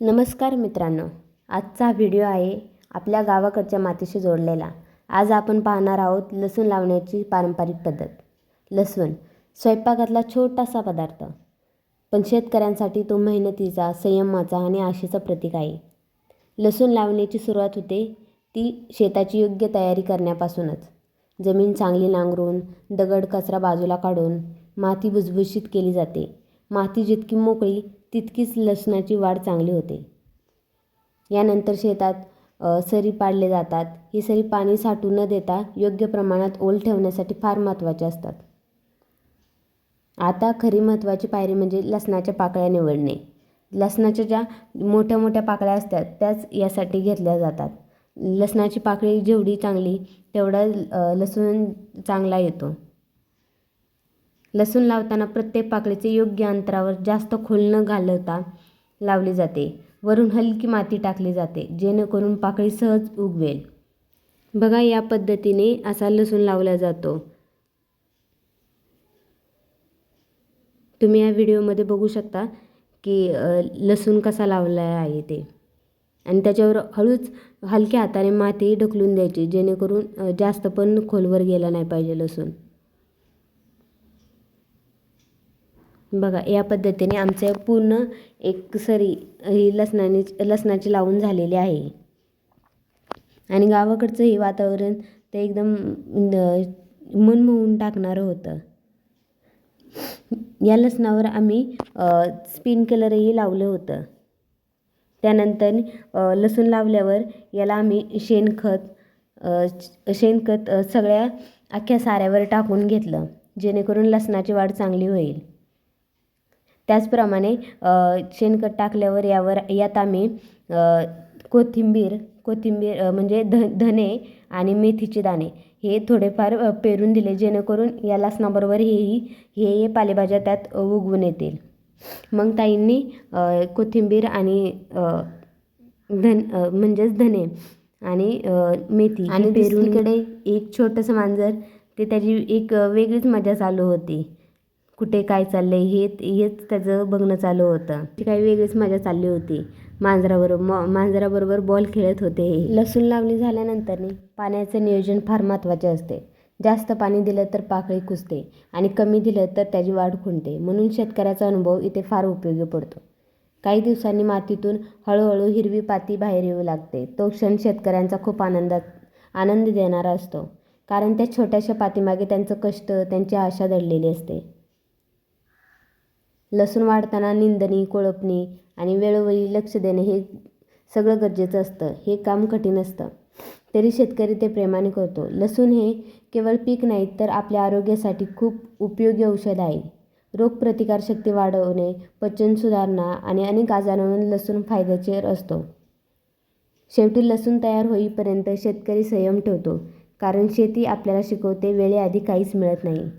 नमस्कार मित्रांनो, आजचा व्हिडिओ आहे आपल्या गावाकडच्या मातीशी जोडलेला। आज आपण पाहणार आहोत लसूण लावण्याची पारंपरिक पद्धत। लसूण स्वयंपाकातला छोटासा पदार्थ, पण शेतकऱ्यांसाठी तो मेहनतीचा, संयमाचा आणि आशेचा प्रतीक आहे। लसूण लावण्याची सुरुवात होते ती शेताची योग्य तयारी करण्यापासूनच। जमीन चांगली नांगरून, दगड कचरा बाजूला काढून माती भुसभुशीत केली जाते। माती जितकी मोकळी तितकीच लसणाची वाढ चांगली होते। यानंतर शेतात सरी पाडले जातात। ही सरी पाणी साठू न देता योग्य प्रमाणात ओल ठेवण्यासाठी फार महत्त्वाचे असतात। आता खरी महत्त्वाची पायरी म्हणजे लसणाच्या पाकळ्या निवडणे। लसणाच्या ज्या मोठ्या मोठ्या पाकळ्या असतात त्याच यासाठी घेतल्या जातात। लसणाची पाकळी जेवढी चांगली तेवढा लसूण चांगला येतो। लसूण लावताना प्रत्येक पाकळीचे योग्य अंतरावर जास्त खोल न घालता लावली जाते। वरून हलकी माती टाकली जाते जेणेकरून पाकळी सहज उगवेल। बघा, या पद्धतीने असा लसूण लावला जातो। तुम्ही या व्हिडिओमध्ये बघू शकता की लसूण कसा लावला आहे ते, आणि त्याच्यावर हळूच हलक्या हाताने माती ढकलून द्यायची जेणेकरून जास्त पण खोलवर गेला नाही पाहिजे लसूण। बघा, या पद्धतीने आमचे पूर्ण एक सरी ही लसणाची लावून झालेली आहे। आणि गावाकडचं हे वातावरण ते एकदम मन मोहून टाकणारं होतं। या लसणावर आम्ही स्प्रिंकलरही लावलं होतं। त्यानंतर लसूण लावल्यावर याला आम्ही शेणखत सगळ्या अख्ख्या साऱ्यावर टाकून घेतलं जेणेकरून लसणाची वाढ चांगली होईल। त्याचप्रमाणे शेणखत टाकल्यावर यात आम्ही कोथिंबीर म्हणजे धने आणि मेथीचे दाणे हे थोडेफार पेरून दिले जेणेकरून या लसणाबरोबर हे पालेभाज्या त्यात उगवून येतील। मग ताईंनी कोथिंबीर आणि म्हणजेच धने आणि मेथी आणि दुसरीकडे एक छोटंसं मांजर, ते त्याची एक वेगळीच मजा चालू होती। कुठे काय चाललंय हेच त्याचं बघणं चालू होतं। ती काही वेगळीच मजा चालली होती। मांजराबरोबर बॉल खेळत होते। लसूण लावणी झाल्यानंतर पाण्याचं नियोजन फार महत्त्वाचे असते। जास्त पाणी दिलं तर पाकळी कुजते आणि कमी दिलं तर त्याची वाढ खुंटते। म्हणून शेतकऱ्याचा अनुभव इथे फार उपयोगी पडतो। काही दिवसांनी मातीतून हळूहळू हिरवी पाती बाहेर येऊ लागते। तो क्षण शेतकऱ्यांचा खूप आनंद देणारा असतो, कारण त्या छोट्याशा पातीमागे त्यांचं कष्ट, त्यांची आशा दडलेली असते। लसूण वाढताना निंदणी, कोळपणी आणि वेळोवेळी लक्ष देणे हे सगळं गरजेचं असतं। हे काम कठीण असतं, तरी शेतकरी ते प्रेमाने करतो। लसूण हे केवळ पीक नाही तर आपल्या आरोग्यासाठी खूप उपयोगी औषध आहे। रोगप्रतिकारशक्ती वाढवणे, पचन सुधारणा आणि अनेक आजारांवर लसूण फायद्याचे असतो। शेवटी लसूण तयार होईपर्यंत शेतकरी संयम ठेवतो, कारण शेती आपल्याला शिकवते वेळेआधी काहीच मिळत नाही।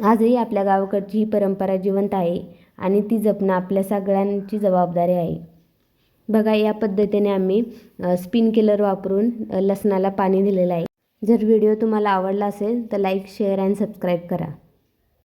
आजही आपल्या गावाकडची ही परंपरा जिवंत आहे आणि ती जपणं आपल्या सगळ्यांची जबाबदारी आहे। बघा, या पद्धतीने आम्ही स्प्रिंकलर वापरून लसणाला पाणी दिलेलं आहे। जर व्हिडिओ तुम्हाला आवडला असेल तर लाईक, शेअर आणि सबस्क्राईब करा।